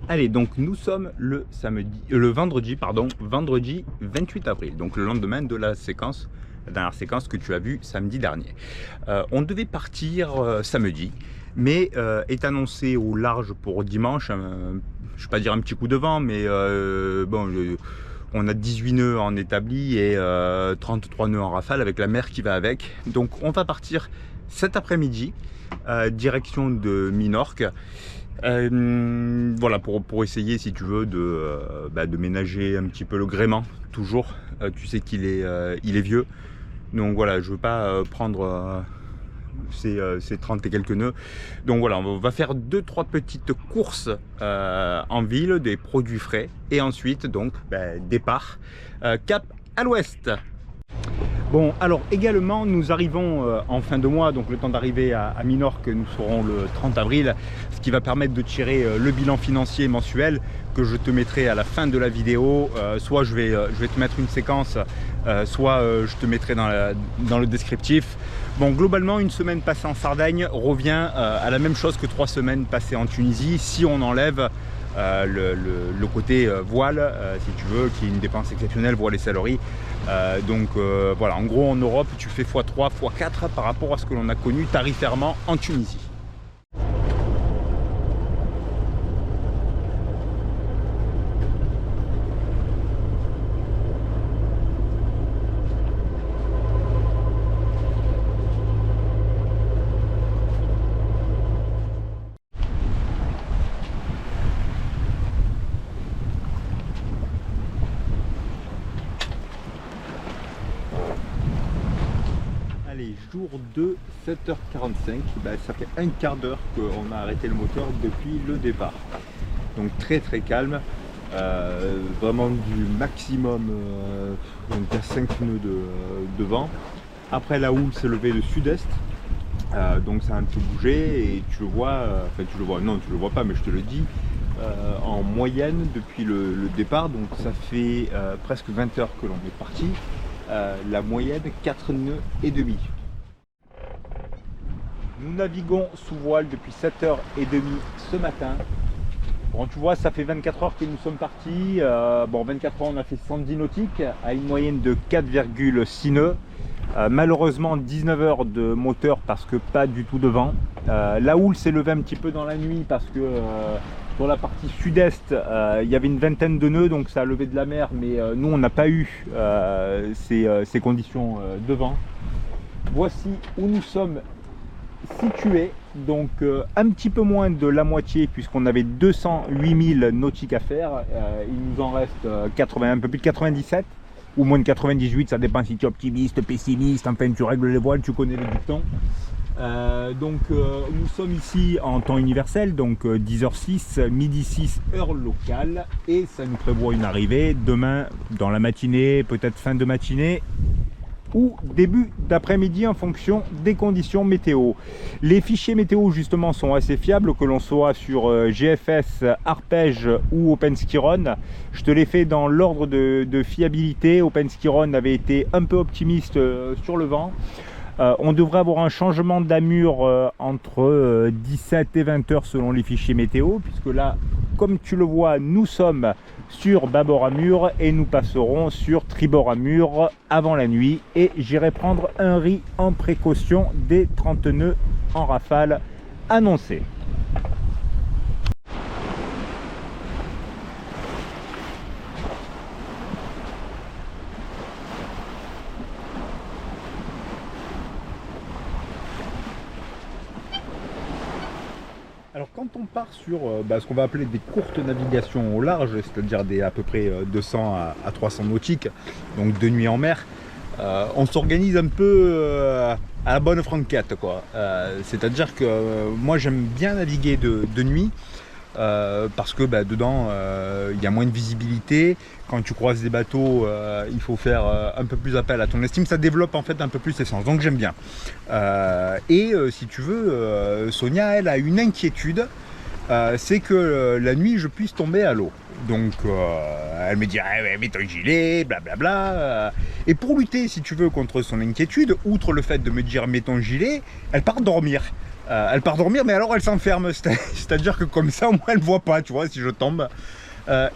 Allez, donc nous sommes le vendredi 28 avril, donc le lendemain de la dernière séquence que tu as vue samedi dernier. On devait partir samedi, mais est annoncé au large pour dimanche, je ne vais pas dire un petit coup de vent, mais on a 18 nœuds en établi et 33 nœuds en rafale avec la mer qui va avec. Donc on va partir cet après-midi, direction de Minorque. Voilà, pour essayer, si tu veux, de ménager un petit peu le gréement, toujours. Tu sais qu'il est vieux, donc voilà, je veux pas prendre ces 30 et quelques nœuds. Donc voilà, on va faire 2-3 petites courses en ville, des produits frais, et ensuite, donc, départ, cap à l'ouest. Bon, alors également, nous arrivons en fin de mois, donc le temps d'arriver à Minorque, nous serons le 30 avril, ce qui va permettre de tirer le bilan financier mensuel que je te mettrai à la fin de la vidéo. Soit je vais te mettre une séquence, soit je te mettrai dans le descriptif. Bon, globalement, une semaine passée en Sardaigne revient à la même chose que 3 semaines passées en Tunisie, si on enlève le côté voile, si tu veux, qui est une dépense exceptionnelle, voile et salerie. Voilà, en gros en Europe tu fais x3, x4 par rapport à ce que l'on a connu tarifairement en Tunisie. Jour 2, 7h45, ça fait un quart d'heure qu'on a arrêté le moteur depuis le départ. Donc très calme, vraiment du maximum, donc il y a 5 nœuds de vent. Après la houle s'est levée de sud-est, donc ça a un peu bougé et tu le vois, non tu le vois pas mais je te le dis, en moyenne depuis le départ, donc ça fait presque 20 heures que l'on est parti, la moyenne 4 nœuds et demi. Nous naviguons sous voile depuis 7h30 ce matin. Bon, tu vois, ça fait 24 heures que nous sommes partis. 24 heures, on a fait 110 nautiques à une moyenne de 4,6 nœuds. Malheureusement, 19 heures de moteur parce que pas du tout de vent. La houle s'est levée un petit peu dans la nuit parce que sur la partie sud-est, il y avait une vingtaine de nœuds, donc ça a levé de la mer, mais nous, on n'a pas eu ces conditions de vent. Voici où nous sommes situé, donc un petit peu moins de la moitié puisqu'on avait 208 000 nautiques à faire, il nous en reste un peu plus de 97 ou moins de 98, ça dépend si tu es optimiste, pessimiste, enfin tu règles les voiles, tu connais le dicton. Nous sommes ici en temps universel, donc 10h06, midi 6 heure locale, et ça nous prévoit une arrivée demain dans la matinée, peut-être fin de matinée ou début d'après-midi en fonction des conditions météo. Les fichiers météo justement sont assez fiables, que l'on soit sur GFS, Arpège ou OpenSkyRun. Je te l'ai fait dans l'ordre de fiabilité. OpenSkyRun avait été un peu optimiste sur le vent. On devrait avoir un changement d'amure entre 17 et 20 heures selon les fichiers météo, puisque là, comme tu le vois, nous sommes sur bâbord amure et nous passerons sur tribord amure avant la nuit, et j'irai prendre un riz en précaution des 30 nœuds en rafale annoncés. Alors quand on part sur ce qu'on va appeler des courtes navigations au large, c'est-à-dire à peu près 200 à 300 nautiques, donc de nuit en mer, on s'organise un peu à la bonne franquette, quoi. C'est-à-dire que moi j'aime bien naviguer de nuit, parce que dedans il y a moins de visibilité. Quand tu croises des bateaux, il faut faire un peu plus appel à ton estime, ça développe en fait un peu plus l'essence, donc j'aime bien. Si tu veux, Sonia, elle a une inquiétude, c'est que la nuit je puisse tomber à l'eau. Donc elle me dit ah, ouais, mets ton gilet, blablabla. Et pour lutter, si tu veux, contre son inquiétude, outre le fait de me dire mets ton gilet, elle part dormir. Elle part dormir, mais alors elle s'enferme. C'est-à-dire que comme ça, au moins, elle ne voit pas, tu vois, si je tombe.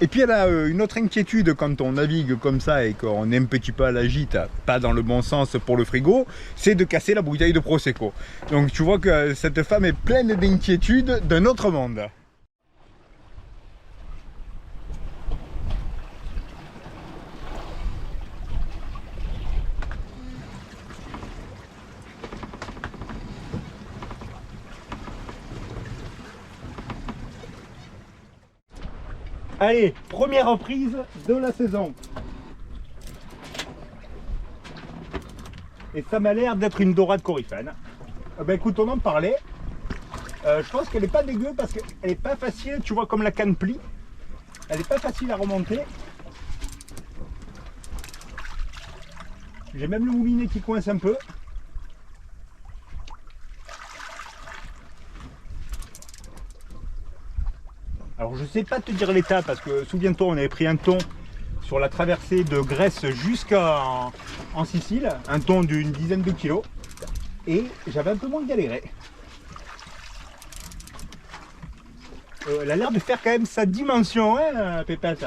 Et puis elle a une autre inquiétude quand on navigue comme ça et qu'on est un petit peu à la gîte, pas dans le bon sens pour le frigo, c'est de casser la bouteille de Prosecco. Donc tu vois que cette femme est pleine d'inquiétudes d'un autre monde. Allez, première reprise de la saison. Et ça m'a l'air d'être une dorade coryphène. Ben écoute, on en parlait. Je pense qu'elle n'est pas dégueu parce qu'elle n'est pas facile, tu vois, comme la canne plie. Elle n'est pas facile à remonter. J'ai même le moulinet qui coince un peu. Alors je sais pas te dire l'état parce que souviens-toi, on avait pris un thon sur la traversée de Grèce jusqu'en Sicile, un thon d'une dizaine de kilos, et j'avais un peu moins galéré. Elle a l'air de faire quand même sa dimension, hein, Pépette.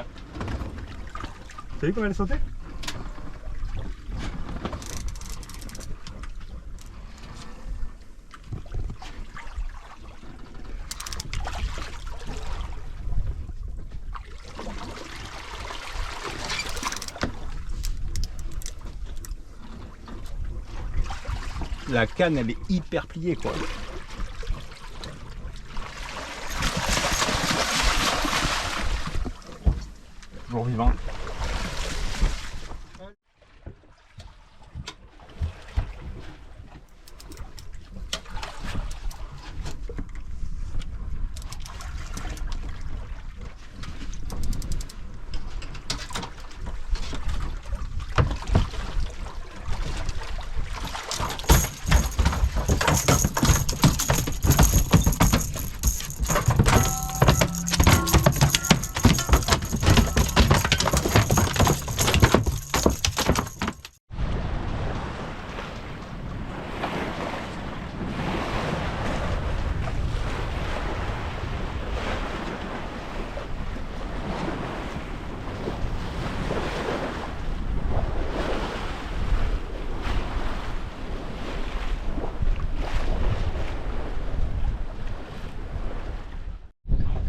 T'as vu comment elle sautait? La canne, elle est hyper pliée, quoi. Toujours vivant.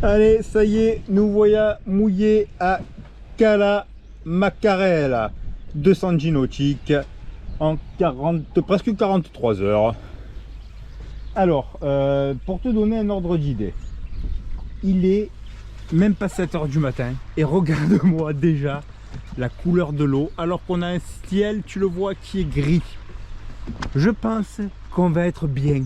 Allez, ça y est, nous voilà mouillés à Cala Maccarella, 210 nautiques en presque 43 heures. Alors, pour te donner un ordre d'idée, il est même pas 7 heures du matin et regarde-moi déjà la couleur de l'eau alors qu'on a un ciel, tu le vois, qui est gris. Je pense qu'on va être bien.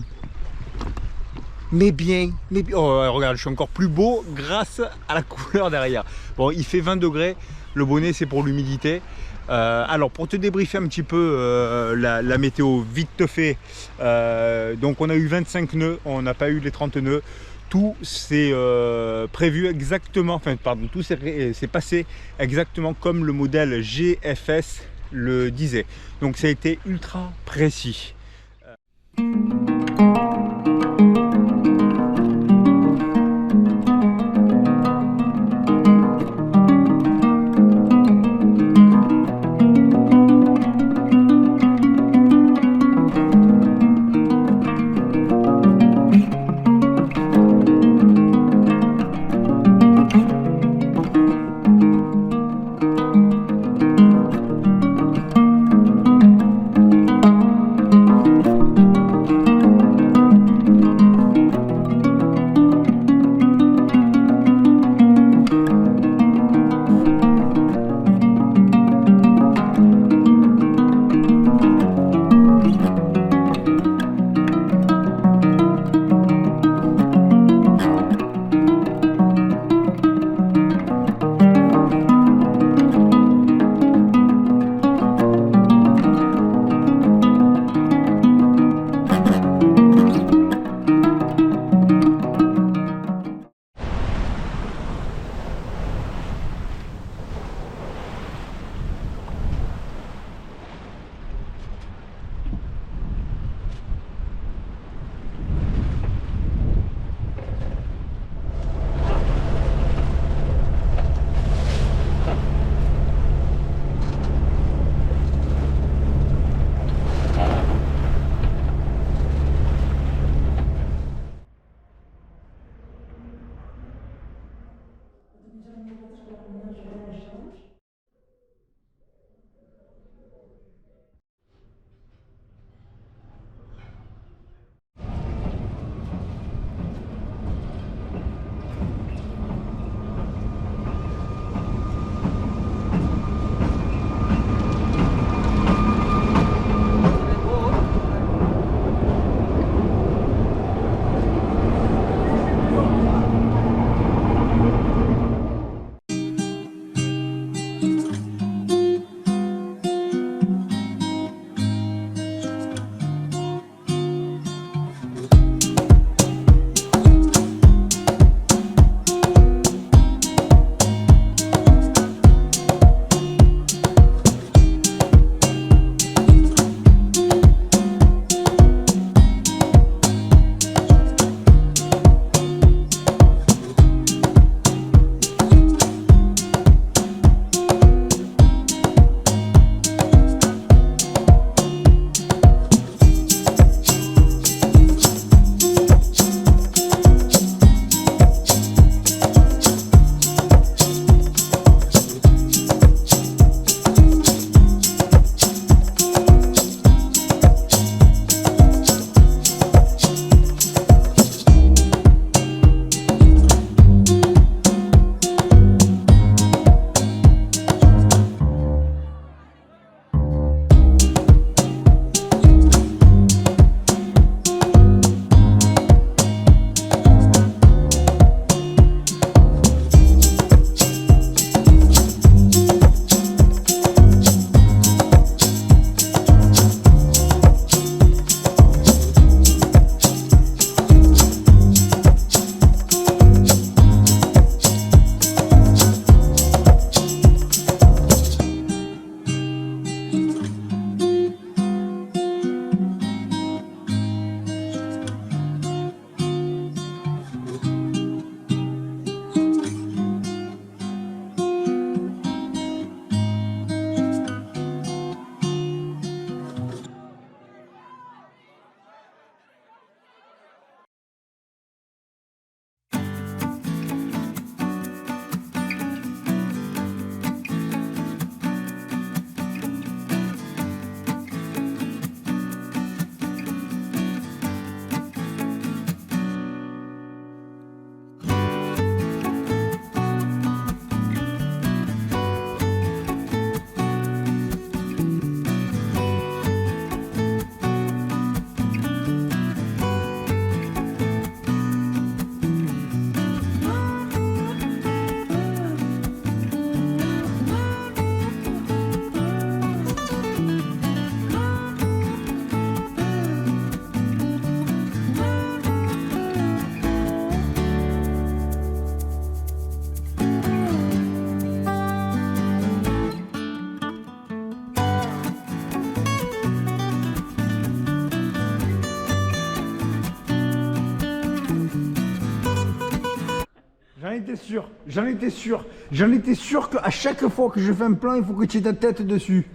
Mais bien. Oh, regarde, je suis encore plus beau grâce à la couleur derrière. Bon, il fait 20 degrés, le bonnet c'est pour l'humidité. Alors pour te débriefer un petit peu la météo vite fait, donc on a eu 25 nœuds, on n'a pas eu les 30 nœuds. Tout s'est prévu exactement, enfin pardon, tout s'est passé exactement comme le modèle GFS le disait. Donc ça a été ultra précis. étais sûr, j'en étais sûr. J'en étais sûr qu'à chaque fois que je fais un plan, il faut que tu aies ta tête dessus.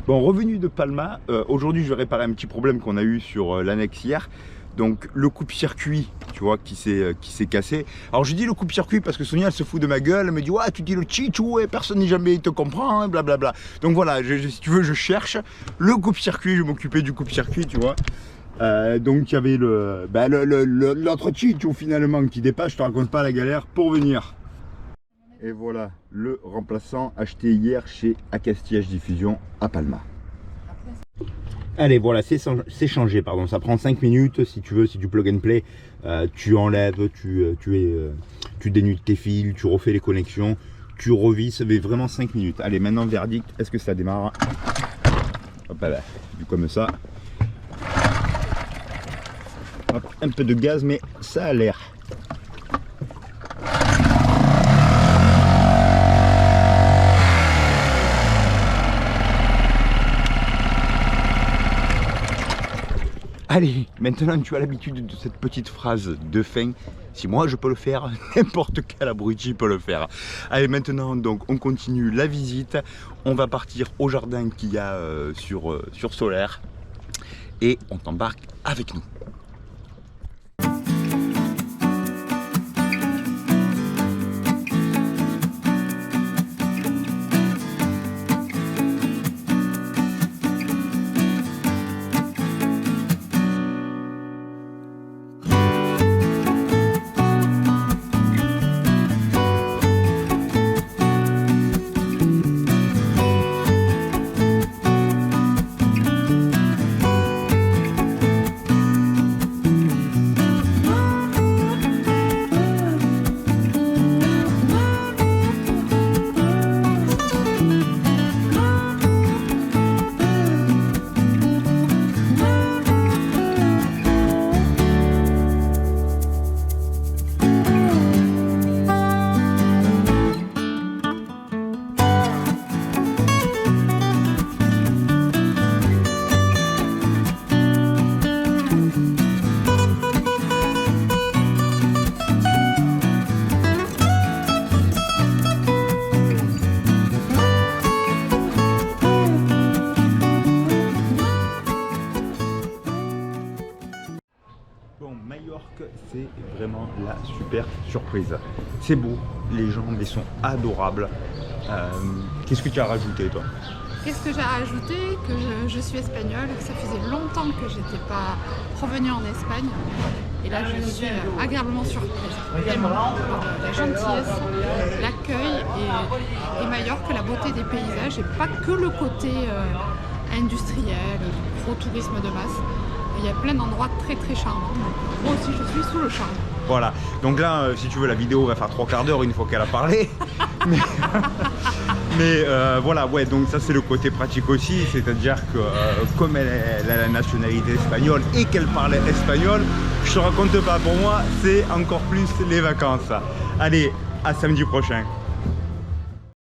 Bon, revenu de Palma, aujourd'hui je vais réparer un petit problème qu'on a eu sur l'annexe hier. Donc le coupe-circuit, tu vois, qui s'est cassé. Alors je dis le coupe-circuit parce que Sonia elle se fout de ma gueule, elle me dit ouais tu dis le chichou et personne n'est jamais te comprend, hein, blablabla. Donc voilà, si tu veux je cherche le coupe-circuit, je m'occupais du coupe-circuit, tu vois. Donc il y avait l'autre chichou finalement qui dépasse, je te raconte pas la galère pour venir. Et voilà le remplaçant acheté hier chez Acastillage Diffusion à Palma. Allez, voilà, c'est changé, pardon. Ça prend 5 minutes si tu veux, si tu plug and play. Tu enlèves, tu dénudes tes fils, tu refais les connexions, tu revis, ça fait vraiment 5 minutes. Allez, maintenant, verdict, est-ce que ça démarre? Hop là, vu comme ça. Hop, un peu de gaz, mais ça a l'air. Allez, maintenant tu as l'habitude de cette petite phrase de fin. Si moi je peux le faire, n'importe quel abruti peut le faire. Allez, maintenant donc on continue la visite. On va partir au jardin qu'il y a sur Solaire. Et on t'embarque avec nous. C'est vraiment la super surprise. C'est beau, les gens ils sont adorables. Qu'est-ce que tu as rajouté toi? qu'est-ce que j'ai rajouté? Que je suis espagnole, que ça faisait longtemps que j'étais pas revenue en Espagne. Et là, je suis agréablement surprise. Vraiment, la gentillesse, l'accueil et Majorque, la beauté des paysages et pas que le côté industriel, gros tourisme de masse. Il y a plein d'endroits très très charmants. Moi aussi, je suis sous le charme. Voilà, donc là, si tu veux, la vidéo va faire 3/4 d'heure une fois qu'elle a parlé. Mais voilà, ouais, donc ça c'est le côté pratique aussi, c'est-à-dire que comme elle a la nationalité espagnole et qu'elle parle espagnol, je te raconte pas, pour moi, c'est encore plus les vacances. Allez, à samedi prochain.